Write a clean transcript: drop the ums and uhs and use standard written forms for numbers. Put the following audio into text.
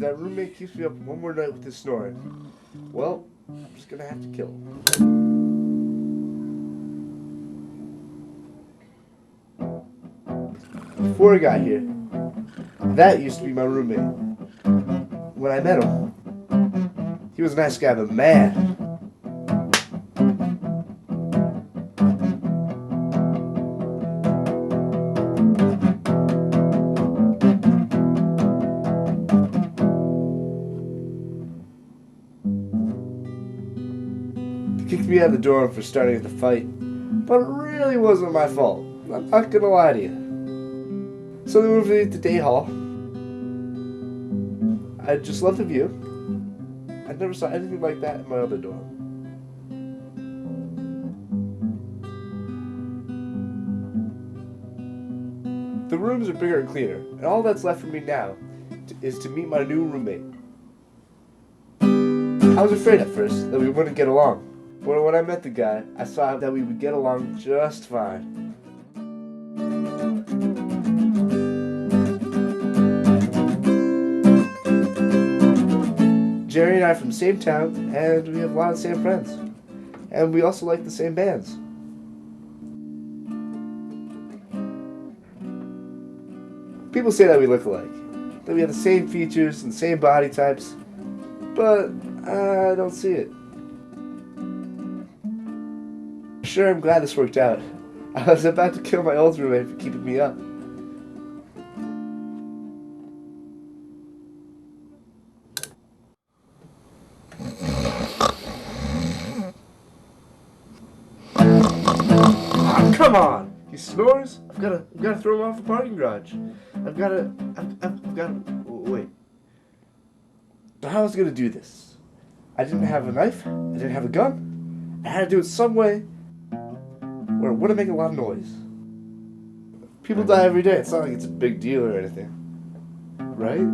that roommate keeps me up one more night with his snoring, well, I'm just gonna have to kill him. Before I got here, that used to be my roommate. When I met him, he was a nice guy, but man, he kicked me out of the dorm for starting the fight, but it really wasn't my fault. I'm not gonna lie to you. So they moved me to day hall. I just loved the view. I never saw anything like that in my other dorm. The rooms are bigger and cleaner, and all that's left for me now is to meet my new roommate. I was afraid at first that we wouldn't get along, but when I met the guy, I saw that we would get along just fine. Jerry and I are from the same town, and we have a lot of the same friends. And we also like the same bands. People say that we look alike, that we have the same features and same body types, but I don't see it. Sure, I'm glad this worked out. I was about to kill my old roommate for keeping me up. Come on! He snores? I've gotta throw him off the parking garage. I've gotta, wait. But how was I gonna do this? I didn't have a knife, I didn't have a gun. I had to do it some way where it wouldn't make a lot of noise. People die every day, it's not like it's a big deal or anything. Right?